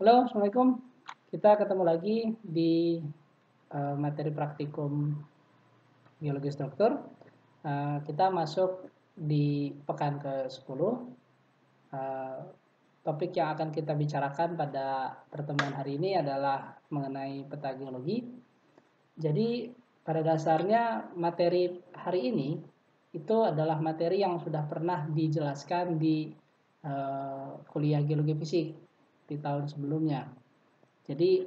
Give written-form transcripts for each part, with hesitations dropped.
Halo, Assalamualaikum. Kita ketemu lagi di materi praktikum geologi struktur. Kita masuk di pekan ke-10. Topik yang akan kita bicarakan pada pertemuan hari ini adalah mengenai peta geologi. Jadi pada dasarnya materi hari ini itu adalah materi yang sudah pernah dijelaskan di kuliah geologi fisik di tahun sebelumnya. Jadi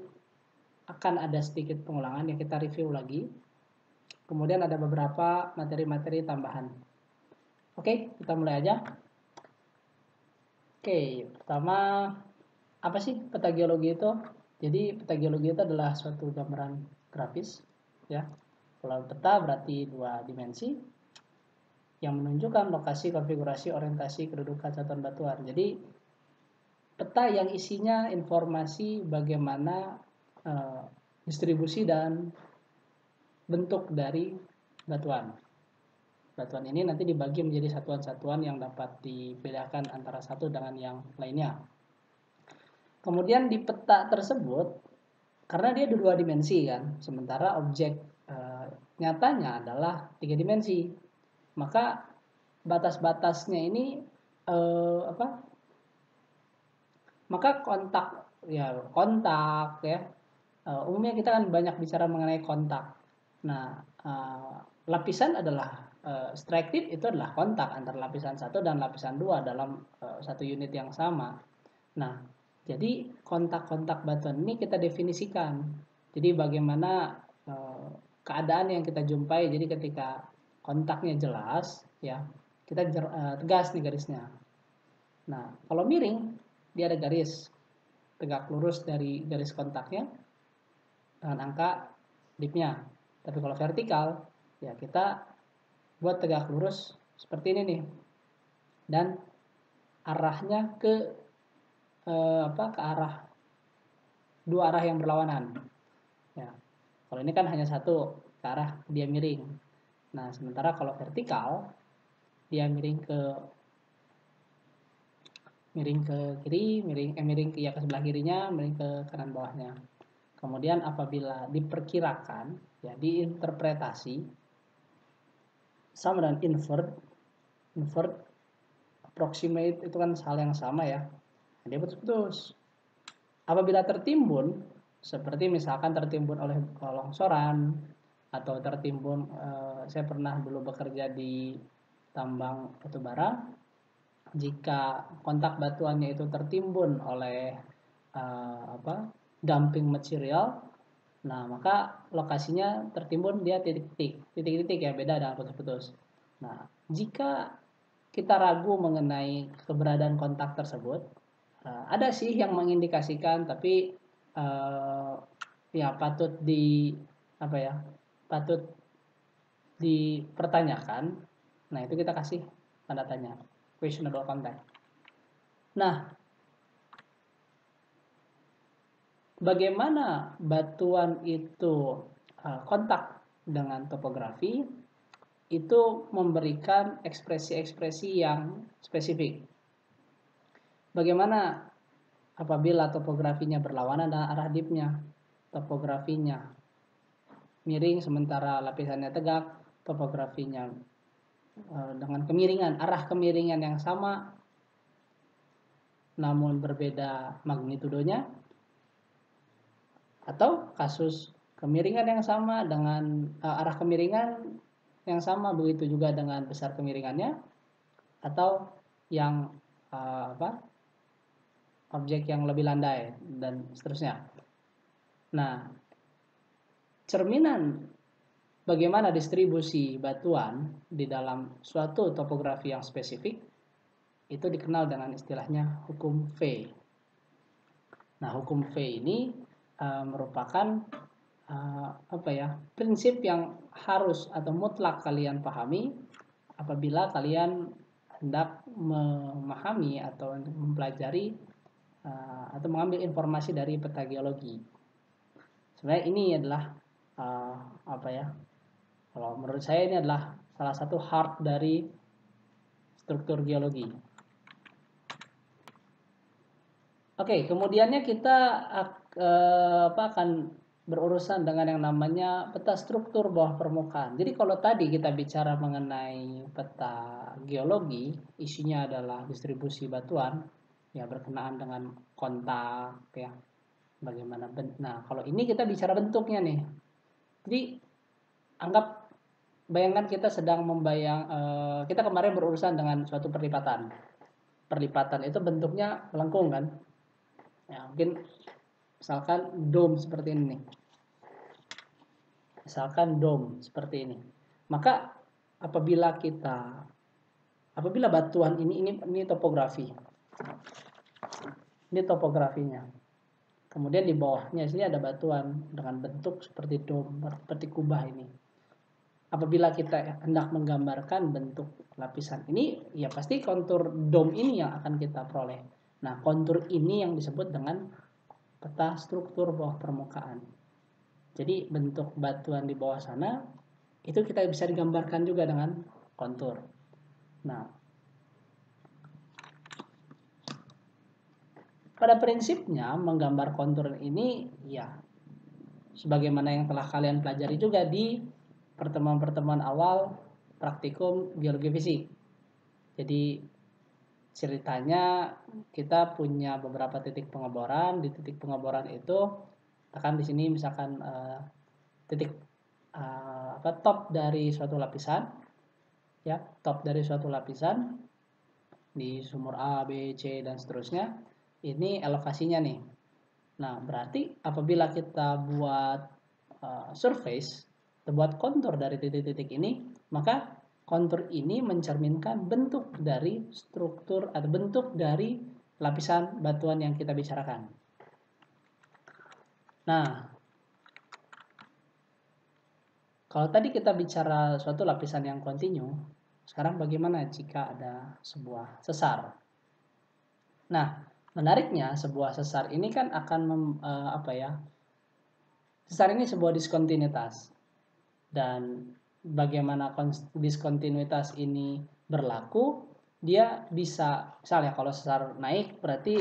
akan ada sedikit pengulangan yang kita review lagi. Kemudian ada beberapa materi-materi tambahan. Oke, kita mulai aja. Oke, pertama apa sih peta geologi itu? Jadi peta geologi itu adalah suatu gambaran grafis, ya. Kalau peta berarti dua dimensi yang menunjukkan lokasi, konfigurasi, orientasi, kedudukan satuan batuan. Jadi peta yang isinya informasi bagaimana distribusi dan bentuk dari batuan. Batuan ini nanti dibagi menjadi satuan-satuan yang dapat dibedakan antara satu dengan yang lainnya. Kemudian di peta tersebut, karena dia dua dimensi kan, sementara objek nyatanya adalah 3 dimensi, maka batas-batasnya ini maka kontak ya umumnya kita kan banyak bicara mengenai kontak. Nah, lapisan adalah strike tip itu adalah kontak antara lapisan 1 dan lapisan 2 dalam satu unit yang sama. Nah, jadi kontak-kontak batuan ini kita definisikan. Jadi bagaimana keadaan yang kita jumpai. Jadi ketika kontaknya jelas, ya kita tegas nih garisnya. Nah, kalau miring dia ada garis tegak lurus dari garis kontaknya dengan angka dipnya. Tapi kalau vertikal, ya kita buat tegak lurus seperti ini nih. Dan arahnya ke arah dua arah yang berlawanan. Ya. Kalau ini kan hanya satu, ke arah dia miring. Nah, sementara kalau vertikal dia miring ke kiri, miring ke sebelah kirinya, miring ke kanan bawahnya. Kemudian apabila diperkirakan, ya diinterpretasi sama dengan invert, approximate itu kan hal yang sama ya. Dia putus-putus. Apabila tertimbun, seperti misalkan tertimbun oleh longsoran atau tertimbun, saya pernah dulu bekerja di tambang batubara. Jika kontak batuannya itu tertimbun oleh dumping material, nah maka lokasinya tertimbun dia titik-titik ya, beda dengan putus-putus. Nah, jika kita ragu mengenai keberadaan kontak tersebut, ada sih yang mengindikasikan, tapi ya patut dipertanyakan. Nah, itu kita kasih tanda tanya, questionable contact. Nah, bagaimana batuan itu kontak dengan topografi, itu memberikan ekspresi-ekspresi yang spesifik. Bagaimana apabila topografinya berlawanan dengan arah dipnya, topografinya miring sementara lapisannya tegak, topografinya dengan kemiringan, arah kemiringan yang sama namun berbeda magnitudonya, atau kasus kemiringan yang sama dengan arah kemiringan yang sama, begitu juga dengan besar kemiringannya, atau yang objek yang lebih landai dan seterusnya. Nah, cerminan bagaimana distribusi batuan di dalam suatu topografi yang spesifik itu dikenal dengan istilahnya hukum V. Nah, hukum V ini merupakan prinsip yang harus atau mutlak kalian pahami apabila kalian hendak memahami atau mempelajari atau mengambil informasi dari peta geologi. Sebenarnya ini adalah kalau menurut saya ini adalah salah satu heart dari struktur geologi. Oke, kemudiannya kita akan berurusan dengan yang namanya peta struktur bawah permukaan. Jadi kalau tadi kita bicara mengenai peta geologi, isinya adalah distribusi batuan, ya berkenaan dengan kontak, ya bagaimana. Nah, kalau ini kita bicara bentuknya nih. Jadi bayangkan kita sedang kita kemarin berurusan dengan suatu perlipatan. Perlipatan itu bentuknya melengkung kan? Ya, mungkin misalkan dome seperti ini nih. Misalkan dome seperti ini. Maka apabila batuan ini topografi. Ini topografinya. Kemudian di bawahnya sini ada batuan dengan bentuk seperti dome, seperti kubah ini. Apabila kita hendak menggambarkan bentuk lapisan ini, ya pasti kontur dome ini yang akan kita peroleh. Nah, kontur ini yang disebut dengan peta struktur bawah permukaan. Jadi bentuk batuan di bawah sana itu kita bisa digambarkan juga dengan kontur. Nah, pada prinsipnya menggambar kontur ini ya sebagaimana yang telah kalian pelajari juga di pertemuan-pertemuan awal praktikum geologi fisik. Jadi ceritanya kita punya beberapa titik pengeboran. Di titik pengeboran itu tekan di sini misalkan titik top dari suatu lapisan, ya top dari suatu lapisan di sumur A, B, C dan seterusnya. Ini elevasinya nih. Nah, berarti apabila kita buat surface, kita buat kontur dari titik-titik ini, maka kontur ini mencerminkan bentuk dari struktur atau bentuk dari lapisan batuan yang kita bicarakan. Nah, kalau tadi kita bicara suatu lapisan yang kontinu, sekarang bagaimana jika ada sebuah sesar? Nah, menariknya sebuah sesar ini kan akan sesar ini sebuah diskontinuitas. Dan bagaimana diskontinuitas ini berlaku, dia bisa misalnya kalau sesar naik berarti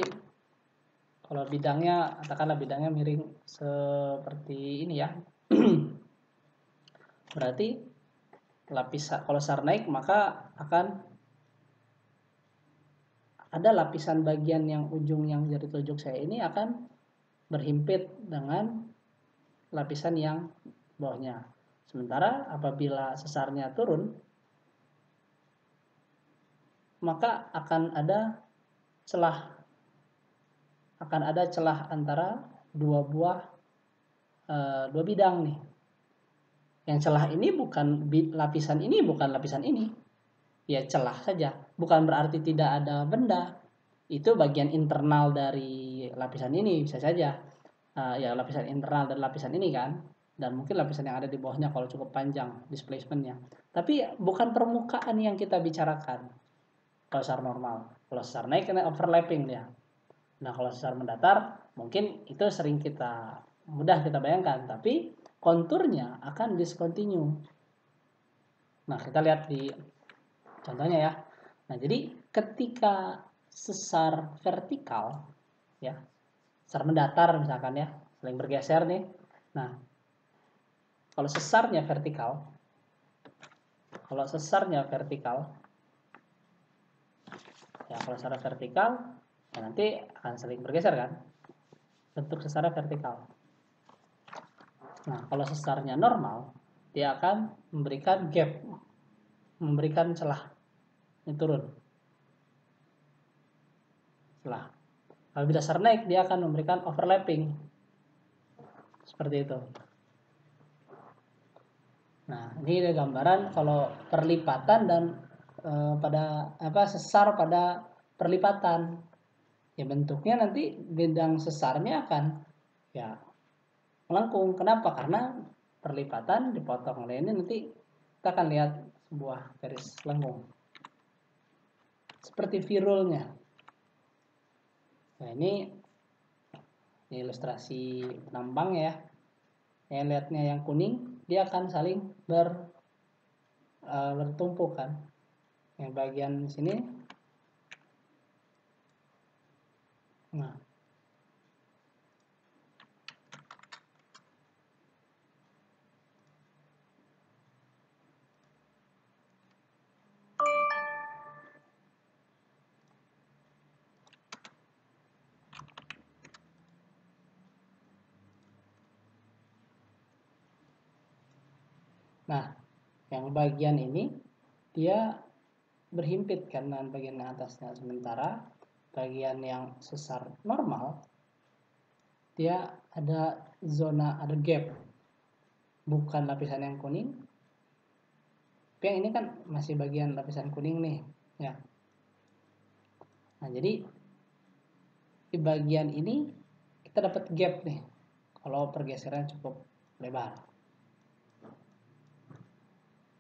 kalau bidangnya katakanlah bidangnya miring seperti ini ya. Berarti kalau sesar naik maka akan ada lapisan bagian yang ujung yang jari telunjuk saya ini akan berhimpit dengan lapisan yang bawahnya. Sementara apabila sesarnya turun, maka akan ada celah antara dua bidang nih. Yang celah ini bukan lapisan ini. Ya celah saja, bukan berarti tidak ada benda. Itu bagian internal dari lapisan ini bisa saja. Ya lapisan internal dari lapisan ini kan, dan mungkin lapisan yang ada di bawahnya kalau cukup panjang displacementnya. Tapi bukan permukaan yang kita bicarakan. Kalau sesar normal, kalau sesar naik kena overlapping dia. Nah kalau sesar mendatar mungkin itu mudah kita bayangkan, tapi konturnya akan discontinue. Nah kita lihat di contohnya ya. Nah, jadi ketika sesar vertikal, ya, sesar mendatar misalkan ya, saling bergeser nih. Nah, kalau sesarnya vertikal, ya kalau sesarnya vertikal, ya nanti akan saling bergeser kan, bentuk sesarnya vertikal. Nah, kalau sesarnya normal, dia akan memberikan gap, memberikan celah. Ini turun. Celah. Kalau dasar naik, dia akan memberikan overlapping. Seperti itu. Nah, ini ada gambaran kalau perlipatan dan sesar pada perlipatan. Ya bentuknya nanti bidang sesarnya akan ya melengkung. Kenapa? Karena perlipatan dipotong oleh ini nanti kita akan lihat sebuah garis lengkung. Seperti virulnya. Nah, ini ilustrasi penambang ya. Yang lihatnya yang kuning, dia akan saling bertumpuk kan. Yang bagian sini. Nah, Nah, yang bagian ini dia berhimpit karena bagian atasnya, sementara bagian yang sesar normal dia ada zona, ada gap, bukan lapisan yang kuning. Tapi yang ini kan masih bagian lapisan kuning nih, ya. Nah, jadi di bagian ini kita dapat gap nih kalau pergeseran cukup lebar.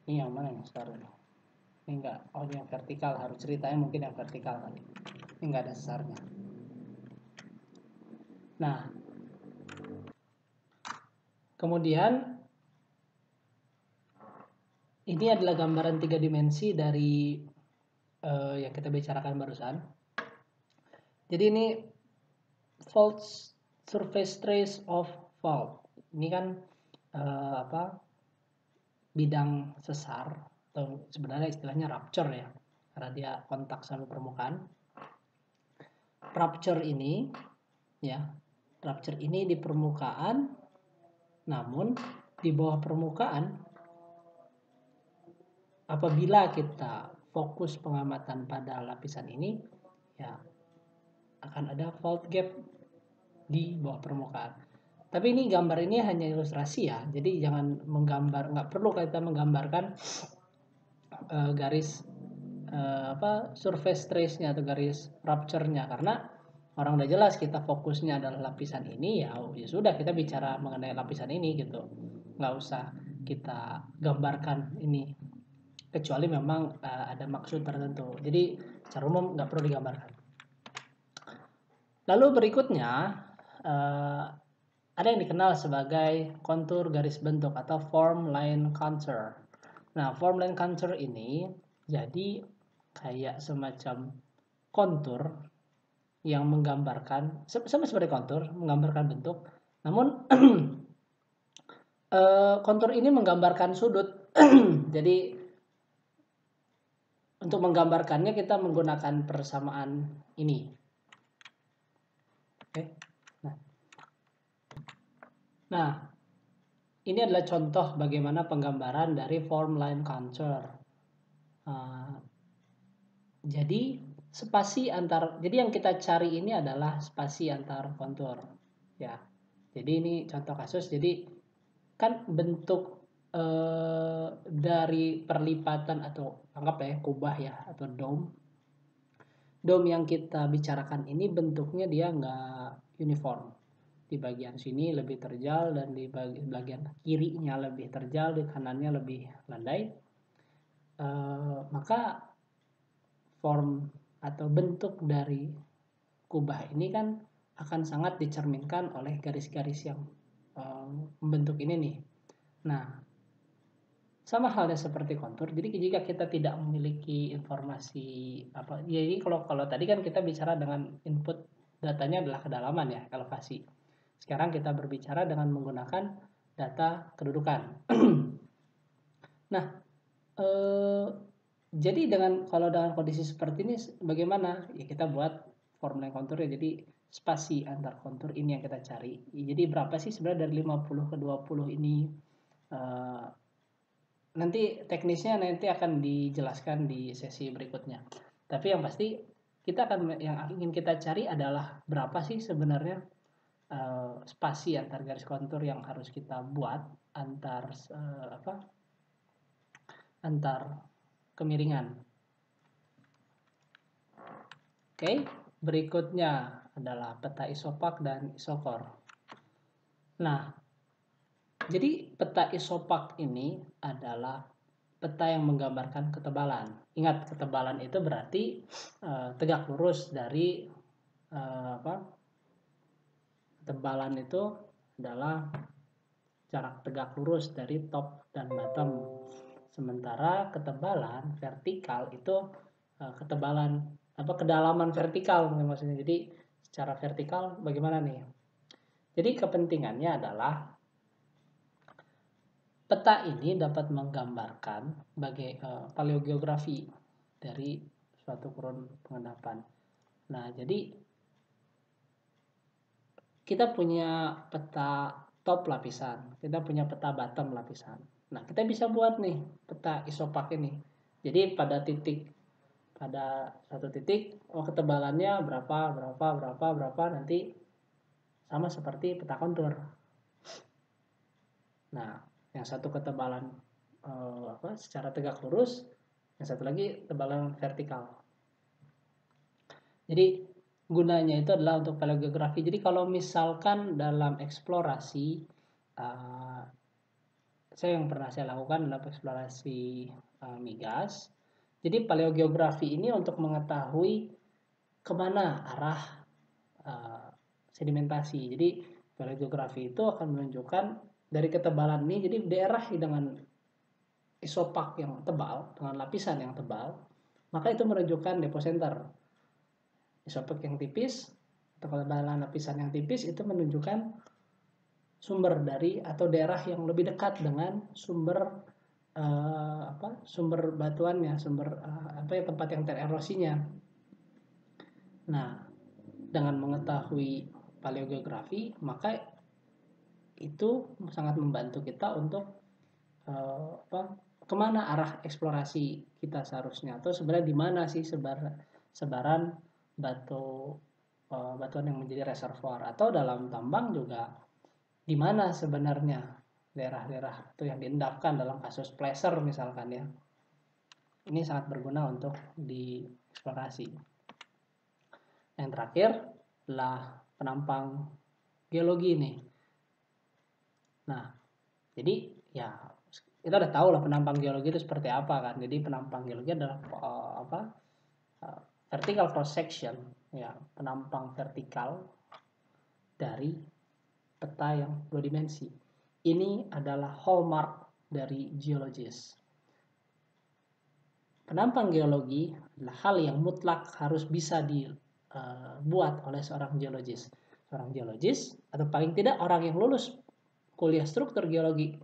Ini yang mana yang sesar ini? Ini enggak, oh ini yang vertikal, harus ceritanya mungkin yang vertikal kali. Ini enggak ada sesarnya. Nah, kemudian ini adalah gambaran 3 dimensi dari yang kita bicarakan barusan. Jadi ini fault surface trace of fault. Ini kan bidang sesar, atau sebenarnya istilahnya rupture ya, karena dia kontak sama permukaan. Rupture ini di permukaan, namun di bawah permukaan apabila kita fokus pengamatan pada lapisan ini, ya akan ada fault gap di bawah permukaan. Tapi ini gambar ini hanya ilustrasi ya, jadi jangan menggambar, nggak perlu kita menggambarkan garis surface trace-nya atau garis rupture-nya, karena orang udah jelas kita fokusnya adalah lapisan ini, ya sudah kita bicara mengenai lapisan ini gitu, nggak usah kita gambarkan ini kecuali memang ada maksud tertentu. Jadi secara umum nggak perlu digambarkan. Lalu berikutnya ada yang dikenal sebagai kontur garis bentuk atau form line contour. Nah, form line contour ini jadi kayak semacam kontur yang menggambarkan, sama seperti kontur, menggambarkan bentuk. Namun kontur ini menggambarkan sudut. Jadi untuk menggambarkannya kita menggunakan persamaan ini. Oke. Nah, ini adalah contoh bagaimana penggambaran dari form line contour. Jadi spasi antar, jadi yang kita cari ini adalah spasi antar kontur, ya. Jadi ini contoh kasus. Jadi kan bentuk dari perlipatan atau anggap ya kubah ya atau dome yang kita bicarakan ini bentuknya dia nggak uniform. Di bagian sini lebih terjal dan di bagian kirinya lebih terjal, di kanannya lebih landai. Maka form atau bentuk dari kubah ini kan akan sangat dicerminkan oleh garis-garis yang membentuk ini nih. Nah, sama halnya seperti kontur. Jadi jika kita tidak memiliki informasi jadi kalau tadi kan kita bicara dengan input datanya adalah kedalaman ya, elevasi. Sekarang kita berbicara dengan menggunakan data kedudukan. Nah, jadi kalau dengan kondisi seperti ini bagaimana? Ya kita buat form line contour ya. Jadi spasi antar kontur ini yang kita cari. Jadi berapa sih sebenarnya dari 50 ke 20 ini? Nanti teknisnya nanti akan dijelaskan di sesi berikutnya. Tapi yang pasti yang ingin kita cari adalah berapa sih sebenarnya spasi antar garis kontur yang harus kita buat antar kemiringan. Oke, berikutnya adalah peta isopak dan isokor. Nah, jadi peta isopak ini adalah peta yang menggambarkan ketebalan. Ingat, ketebalan itu berarti tegak lurus dari ketebalan itu adalah jarak tegak lurus dari top dan bottom. Sementara ketebalan vertikal itu ketebalan kedalaman vertikal maksudnya. Jadi secara vertikal bagaimana nih? Jadi kepentingannya adalah peta ini dapat menggambarkan paleogeografi dari suatu kurun pengendapan. Nah, jadi kita punya peta top lapisan, kita punya peta bottom lapisan. Nah, kita bisa buat nih peta isopak ini. Jadi pada satu titik, ketebalannya berapa, nanti sama seperti peta kontur. Nah, yang satu ketebalan secara tegak lurus, yang satu lagi tebalan vertikal. Jadi gunanya itu adalah untuk paleogeografi. Jadi kalau misalkan dalam eksplorasi, yang pernah saya lakukan adalah eksplorasi migas. Jadi paleogeografi ini untuk mengetahui kemana arah sedimentasi. Jadi paleogeografi itu akan menunjukkan dari ketebalan ini, jadi daerah dengan isopak yang tebal, dengan lapisan yang tebal, maka itu menunjukkan deposenter. Isopak yang tipis atau ketebalan lapisan yang tipis itu menunjukkan sumber dari atau daerah yang lebih dekat dengan sumber sumber batuannya, sumber tempat yang tererosinya. Nah, dengan mengetahui paleogeografi, maka itu sangat membantu kita untuk kemana arah eksplorasi kita seharusnya, atau sebenarnya di mana sih sebaran batuan yang menjadi reservoir, atau dalam tambang juga di mana sebenarnya daerah-daerah itu yang diendapkan dalam kasus placer misalkan ya. Ini sangat berguna untuk dieksplorasi. Yang terakhir adalah penampang geologi nih. Nah, jadi ya kita udah tahu lah penampang geologi itu seperti apa kan. Jadi penampang geologi adalah vertical cross section, ya, penampang vertikal dari peta yang 2 dimensi. Ini adalah hallmark dari geologis. Penampang geologi adalah hal yang mutlak harus bisa dibuat oleh seorang geologis. Seorang geologis, atau paling tidak orang yang lulus kuliah struktur geologi,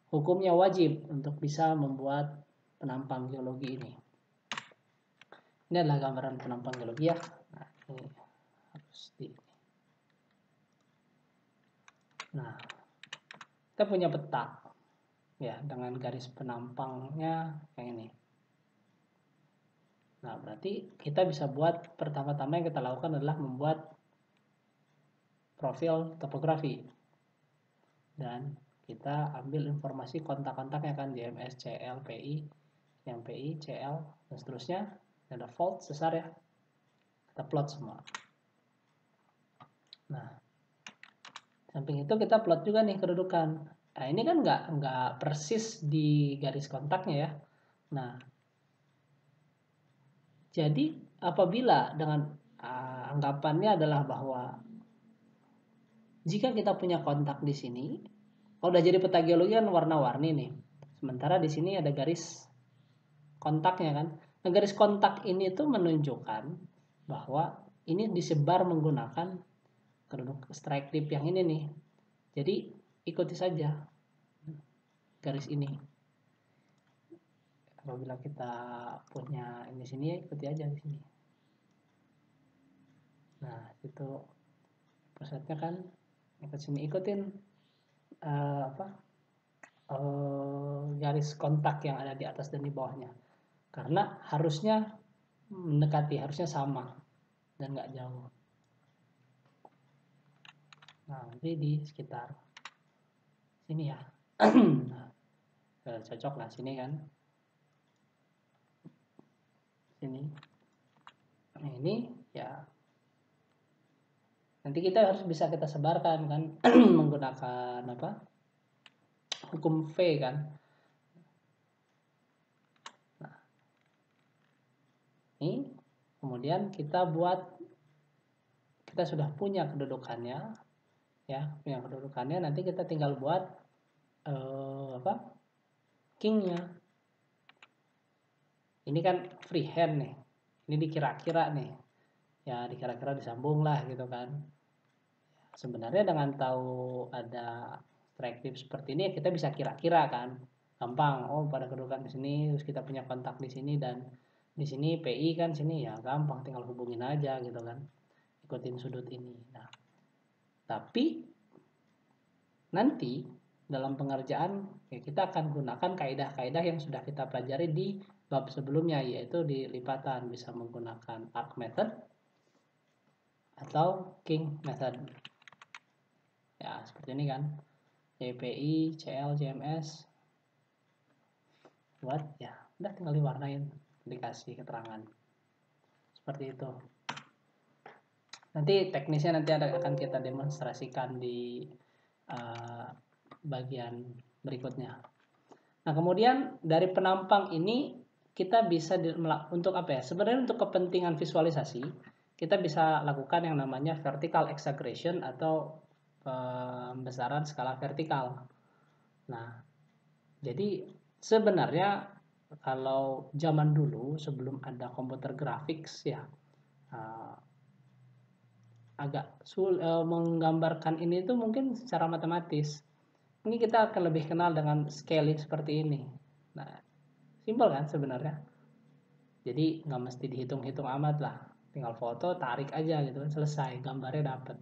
hukumnya wajib untuk bisa membuat penampang geologi ini. Ini adalah gambaran penampang geologi ya. Nah, ini harus Nah, kita punya peta ya dengan garis penampangnya kayak ini. Nah, berarti kita bisa buat, pertama-tama yang kita lakukan adalah membuat profil topografi. Dan kita ambil informasi kontak-kontaknya kan, JMS, CL, PI, yang PI, CL, dan seterusnya. Ada fault sesar ya. Kita plot semua. Nah, samping itu kita plot juga nih kedudukan. Nah, ini kan nggak persis di garis kontaknya ya. Nah, jadi apabila dengan anggapannya adalah bahwa jika kita punya kontak di sini, kalau udah jadi peta geologi kan warna-warni nih. Sementara di sini ada garis kontaknya kan. Nah, garis kontak ini tuh menunjukkan bahwa ini disebar menggunakan keduduk strike tip yang ini nih. Jadi ikuti saja garis ini. Apabila kita punya ini sini, ya ikuti aja di sini. Nah, itu pusatnya kan ikut sini, ikutin garis kontak yang ada di atas dan di bawahnya. Karena harusnya mendekati, harusnya sama dan nggak jauh. Nah, nanti di sekitar sini ya. Nah, cocok lah sini kan. Sini. Nah, ini ya nanti kita harus bisa kita sebarkan kan menggunakan hukum V kan. Nah, ini kemudian kita sudah punya kedudukannya ya, punya kedudukannya, nanti kita tinggal buat kingnya. Ini kan freehand nih, ini dikira-kira nih ya, dikira-kira disambung lah gitu kan. Sebenarnya dengan tahu ada strike tip seperti ini kita bisa kira-kira kan, gampang. Oh, pada kedudukan di sini, terus kita punya kontak di sini dan di sini PI kan sini, ya gampang tinggal hubungin aja gitu kan, ikutin sudut ini. Nah, tapi nanti dalam pengerjaan ya kita akan gunakan kaidah-kaidah yang sudah kita pelajari di bab sebelumnya, yaitu di lipatan bisa menggunakan arc method atau king method. Ya, seperti ini kan. YPI, CL, CMS. Buat ya, udah tinggal diwarnain, dikasih keterangan. Seperti itu. Nanti teknisnya akan kita demonstrasikan di bagian berikutnya. Nah, kemudian dari penampang ini kita bisa untuk apa ya? Sebenarnya untuk kepentingan visualisasi, kita bisa lakukan yang namanya vertical exaggeration atau pembesaran skala vertikal. Nah, jadi sebenarnya kalau zaman dulu sebelum ada komputer graphics ya, agak menggambarkan ini tuh mungkin secara matematis. Ini kita akan lebih kenal dengan scaling seperti ini. Nah, simpel kan sebenarnya. Jadi nggak mesti dihitung-hitung amat lah. Tinggal foto, tarik aja gitu kan, selesai, gambarnya dapet.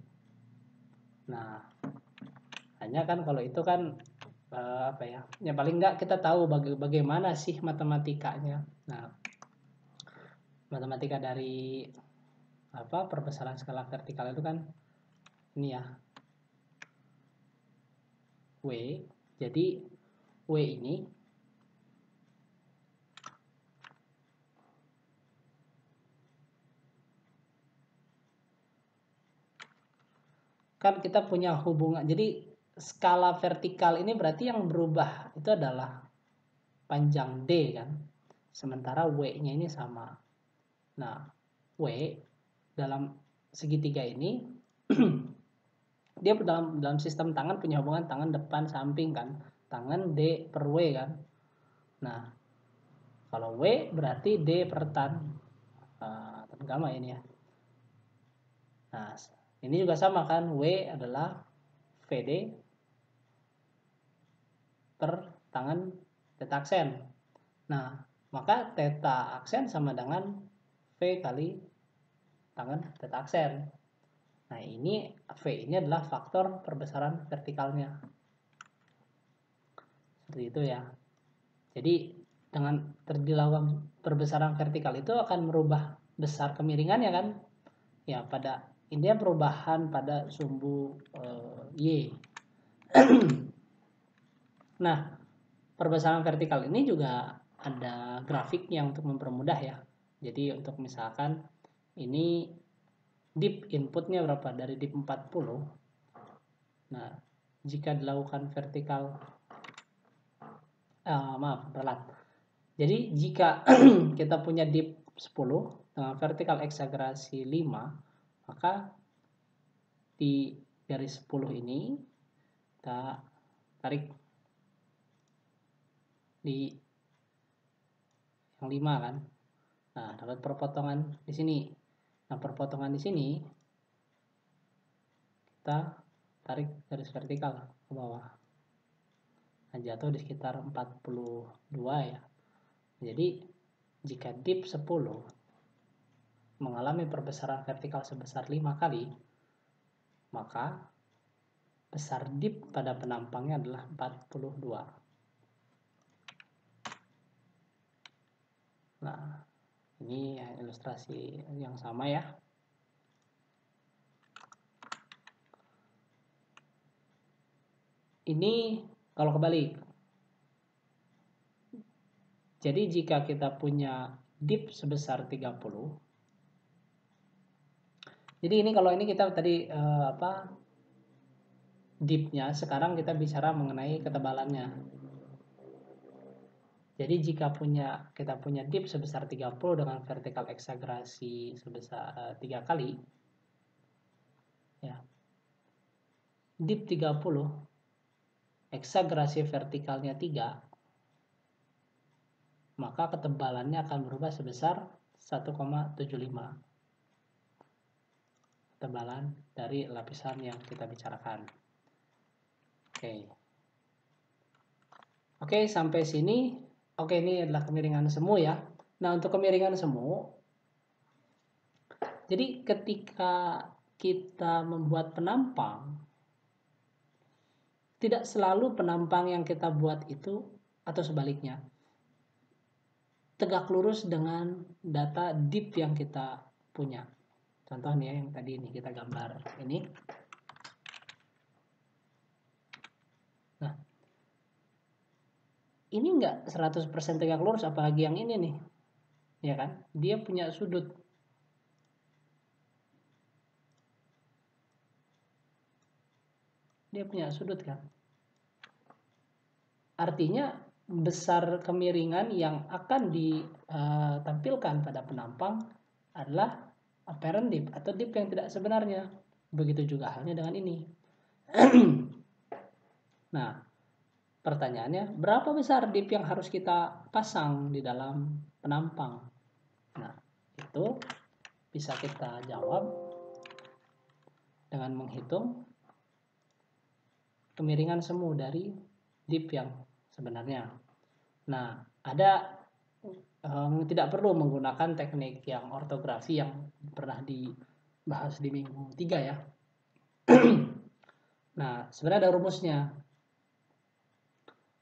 Nah, hanya kan kalau itu kan apa ya? Ya paling nggak kita tahu bagaimana sih matematikanya. Nah, matematika dari perbesaran skala vertikal itu kan ini ya, W. Jadi W ini kan kita punya hubungan. Jadi skala vertikal ini berarti yang berubah itu adalah panjang D kan. Sementara W-nya ini sama. Nah, W dalam segitiga ini dia dalam sistem tangan punya hubungan tangan depan samping kan. Tangan D per W kan. Nah, kalau W berarti D per tan gamma ini ya. Nah, ini juga sama kan. W adalah VD per tangan theta aksen. Nah, maka theta aksen sama dengan V kali tangan theta aksen. Nah, ini V ini adalah faktor perbesaran vertikalnya. Seperti itu ya. Jadi dengan terdilakukan perbesaran vertikal itu akan merubah besar kemiringannya kan. Ya, pada intinya perubahan pada sumbu Y. Nah, perbesaran vertikal ini juga ada grafiknya untuk mempermudah ya. Jadi untuk misalkan ini dip inputnya berapa? Dari dip 40. Nah, jika dilakukan vertikal ralat. Jadi jika kita punya dip 10 dengan vertikal eksagerasi 5, maka di garis 10 ini kita tarik di yang 5 kan. Nah, dapat perpotongan di sini. Nah, perpotongan di sini kita tarik garis vertikal ke bawah. Nah, jatuh di sekitar 42 ya. Jadi jika dip 10 mengalami perbesaran vertikal sebesar 5 kali, maka besar dip pada penampangnya adalah 42. Nah, ini ilustrasi yang sama ya. Ini kalau kebalik. Jadi jika kita punya dip sebesar 30. Jadi ini kalau ini kita tadi dipnya, sekarang kita bicara mengenai ketebalannya. Jadi jika kita punya dip sebesar 30 dengan vertikal eksagerasi sebesar 3 kali ya. Dip 30 eksagerasi vertikalnya 3, maka ketebalannya akan berubah sebesar 1,75 ketebalan dari lapisan yang kita bicarakan. Oke, sampai sini. Oke, ini adalah kemiringan semu ya. Nah, untuk kemiringan semu, jadi ketika kita membuat penampang, tidak selalu penampang yang kita buat itu atau sebaliknya tegak lurus dengan data deep yang kita punya. Contoh nih ya, yang tadi ini kita gambar ini. Nah, ini enggak 100% tegak lurus, apalagi yang ini nih. Ya kan? Dia punya sudut. Dia punya sudut kan? Artinya besar kemiringan yang akan ditampilkan pada penampang adalah apparent dip atau dip yang tidak sebenarnya. Begitu juga halnya dengan ini. Nah, pertanyaannya, berapa besar dip yang harus kita pasang di dalam penampang? Nah, itu bisa kita jawab dengan menghitung kemiringan semu dari dip yang sebenarnya. Nah, ada tidak perlu menggunakan teknik yang ortografi yang pernah dibahas di minggu 3 ya. Nah, sebenarnya ada rumusnya.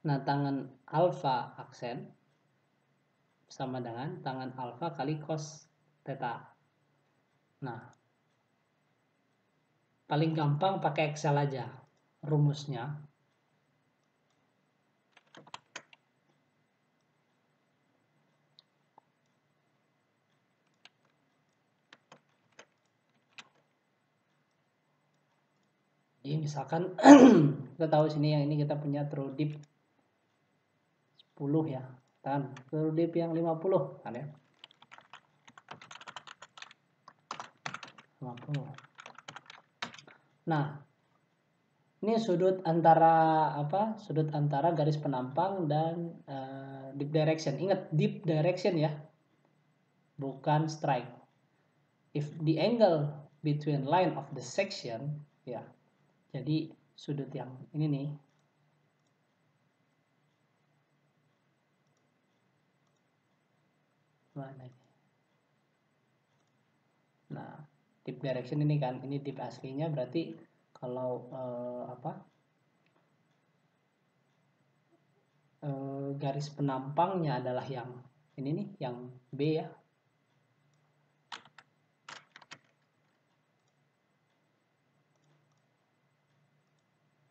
Nah, tangan alfa aksen sama dengan tangan alfa kali cos theta. Nah, paling gampang pakai Excel aja rumusnya. Jadi misalkan kita tahu sini yang ini kita punya true dip 10 ya. Kan true dip yang 50 kan ya. 50. Nah, ini sudut antara apa? Sudut antara garis penampang dan deep direction. Ingat deep direction ya. Bukan strike. If the angle between line of the section ya. Jadi sudut yang ini nih. Mana ini? Nah, deep direction ini kan, ini deep aslinya berarti kalau garis penampangnya adalah yang ini nih, yang B ya.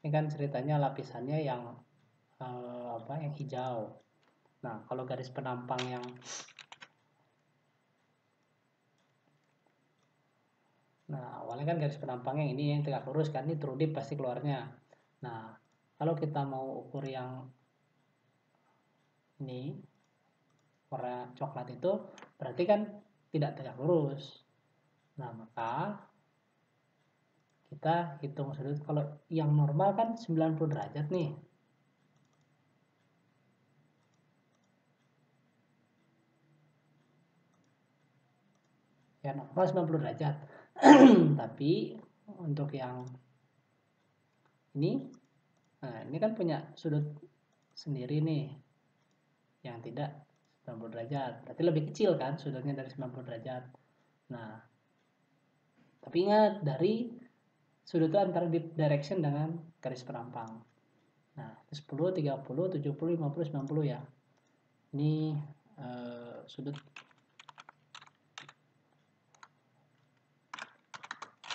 Ini kan ceritanya lapisannya yang yang hijau. Nah, kalau garis penampang yang awalnya kan garis penampangnya ini yang tegak lurus kan, ini true dip pasti keluarnya. Nah, kalau kita mau ukur yang ini warna coklat itu berarti kan tidak tegak lurus. Nah, maka kita hitung sudut. Kalau yang normal kan 90 derajat nih. Ya normal 90 derajat. Tapi untuk yang ini, nah ini kan punya sudut sendiri nih yang tidak 90 derajat. Berarti lebih kecil kan sudutnya dari 90 derajat. Nah, tapi ingat dari sudut itu antara deep direction dengan garis penampang. Nah, 10, 30, 70, 50, 90 ya. Ini sudut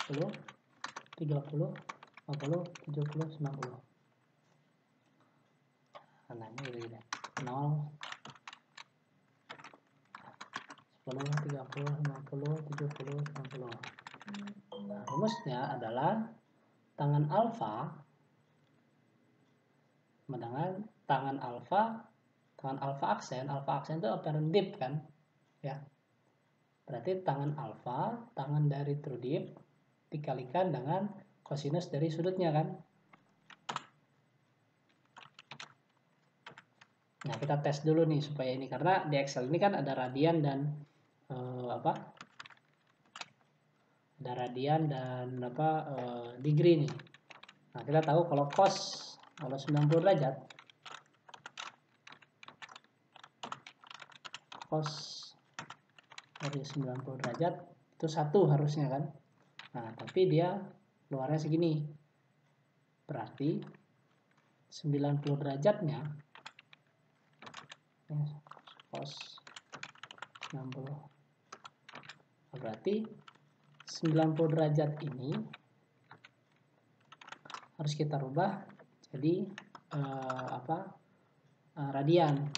10, 30, 50, 70, 90. Nah, ini gini. 0, 10, 30, 50, 70, 90. Nah, rumusnya adalah tangan alfa dengan tangan alfa aksen itu apparent dip kan ya. Berarti tangan alfa, tangan dari true dip dikalikan dengan kosinus dari sudutnya kan. Nah, kita tes dulu nih supaya ini, karena di Excel ini kan ada radian dan ada radian dan degree nih. Nah, kita tahu kalau cos kalau 90 derajat cos dari 90 derajat itu 1 harusnya kan. Nah, tapi dia keluarnya segini. Berarti 90 derajatnya ya, cos 90, berarti 90 derajat ini harus kita rubah jadi radian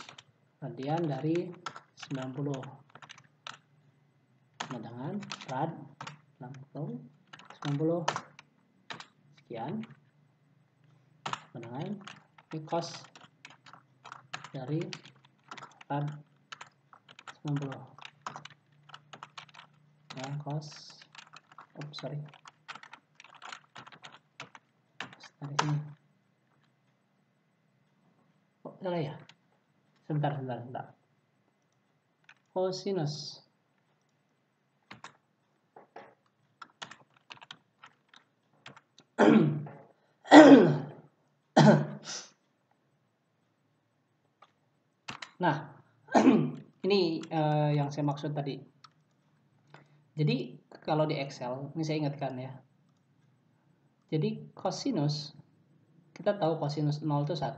dari 90 sama dengan rad 90 sekian sama dengan cos dari rad 90 ya, cos dari sini salah ya, sebentar cosinus nah ini yang saya maksud tadi. Jadi kalau di Excel ini saya ingatkan ya, jadi cosinus kita tahu cosinus 0 itu 1,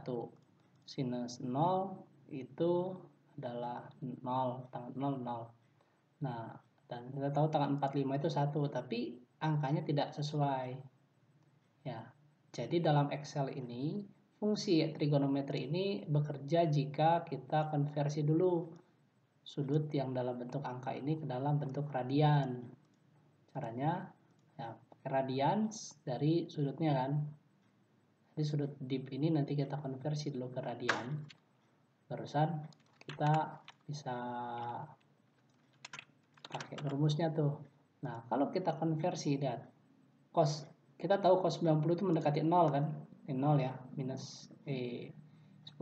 sinus 0 itu adalah 0, tangan 0. Nah, dan kita tahu tangan 45 itu 1, tapi angkanya tidak sesuai. Ya. Jadi dalam Excel ini fungsi trigonometri ini bekerja jika kita konversi dulu sudut yang dalam bentuk angka ini ke dalam bentuk radian. Caranya ya, radian dari sudutnya kan. Jadi sudut dip ini nanti kita konversi dulu ke radian. Barusan kita bisa pakai rumusnya tuh. Nah, kalau kita konversi, lihat cos, kita tahu cos 90 itu mendekati 0 kan, 0 ya, minus 10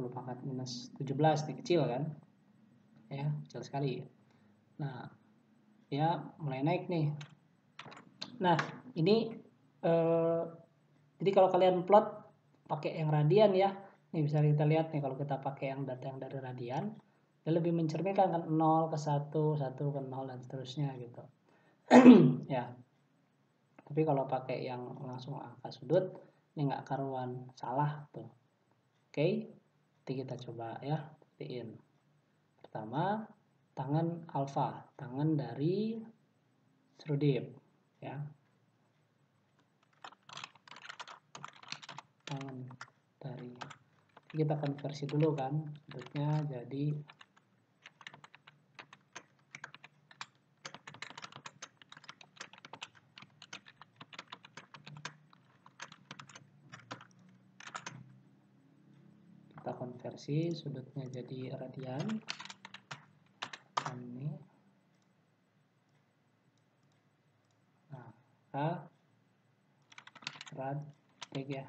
pangkat minus 17, ini kecil kan ya, kecil sekali. Nah ya mulai naik nih. Nah ini jadi kalau kalian plot pakai yang radian ya, nih bisa kita lihat nih, kalau kita pakai yang data yang dari radian dia lebih mencerminkan kan, 0 ke 1, 1 ke 0 dan seterusnya gitu. Ya, tapi kalau pakai yang langsung angka sudut ini nggak karuan, salah tuh. Oke, nanti kita coba ya, buktiin. Pertama, tangan alfa, tangan dari serudip ya, tangan dari, kita konversi dulu kan sudutnya jadi sudutnya jadi radian. Ini nah rad 3.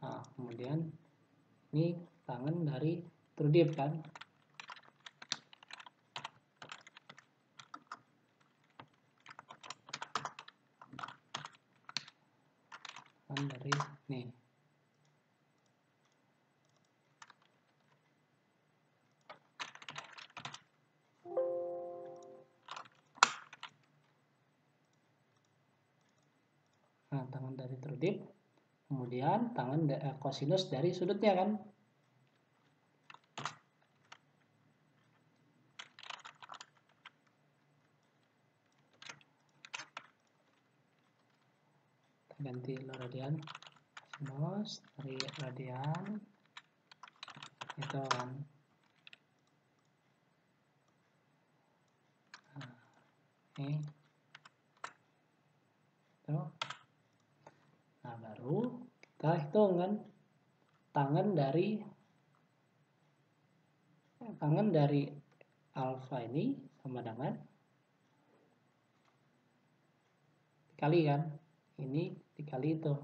Nah, kemudian ini tangan dari trudip kan, dari nih. Nah, tangan dari trudip, kemudian tangan kosinus dari sudutnya kan. Ganti radian, sinus dari radian itu kan. Nah, ini tuh. Nah, baru kita hitung kan tangan dari alfa ini sama dengan dikali kan, ini dikali itu.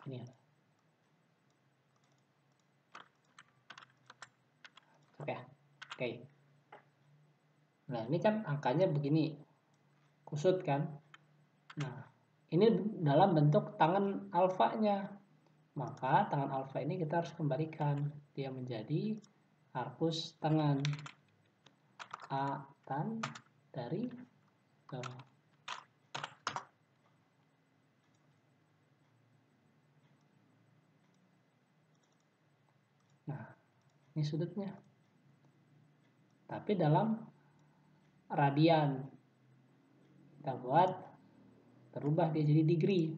ini. Oke. Nah, ini kan angkanya begini, kusut kan. Nah, ini dalam bentuk tangan alfanya. Maka tangan alfa ini kita harus kembalikan. Dia menjadi arcus tangan. A tan dari bawah. Nah, ini sudutnya. Tapi dalam radian. Kita buat terubah dia jadi degree.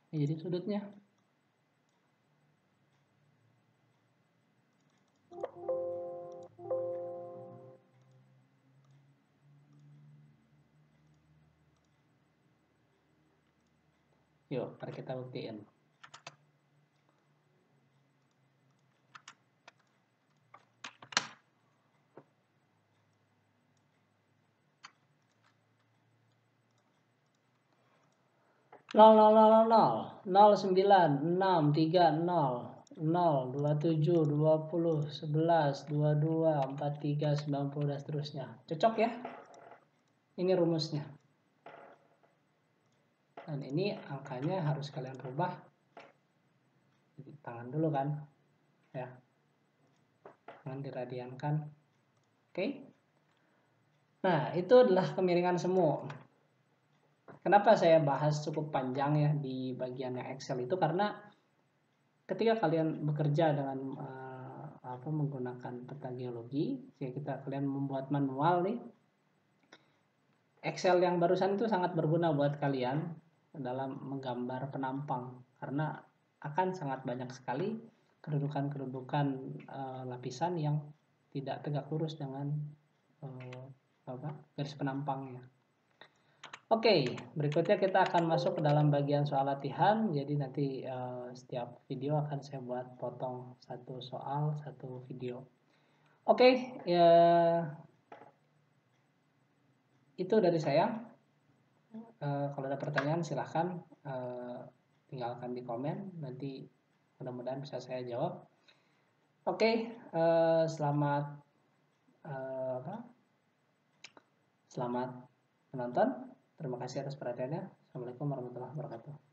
Ini jadi sudutnya. Yuk, mari kita buktiin. Nol 9 6 3 0 27 20 11 22 43 90 dan seterusnya. Cocok ya? Ini rumusnya. Dan ini angkanya harus kalian rubah. Tangan dulu kan, ya. Tangan diradiankan. Oke. Nah, itu adalah kemiringan semu. Kenapa saya bahas cukup panjang ya di bagian yang Excel itu, karena ketika kalian bekerja dengan menggunakan peta geologi, jika kalian membuat manual nih, Excel yang barusan itu sangat berguna buat kalian dalam menggambar penampang, karena akan sangat banyak sekali kedudukan-kedudukan lapisan yang tidak tegak lurus dengan garis penampangnya. Oke, berikutnya kita akan masuk ke dalam bagian soal latihan. Jadi nanti setiap video akan saya buat potong satu soal, satu video. Oke, ya, itu dari saya. Kalau ada pertanyaan silahkan tinggalkan di komen. Nanti mudah-mudahan bisa saya jawab. Oke, selamat menonton. Terima kasih atas perhatiannya. Assalamualaikum warahmatullahi wabarakatuh.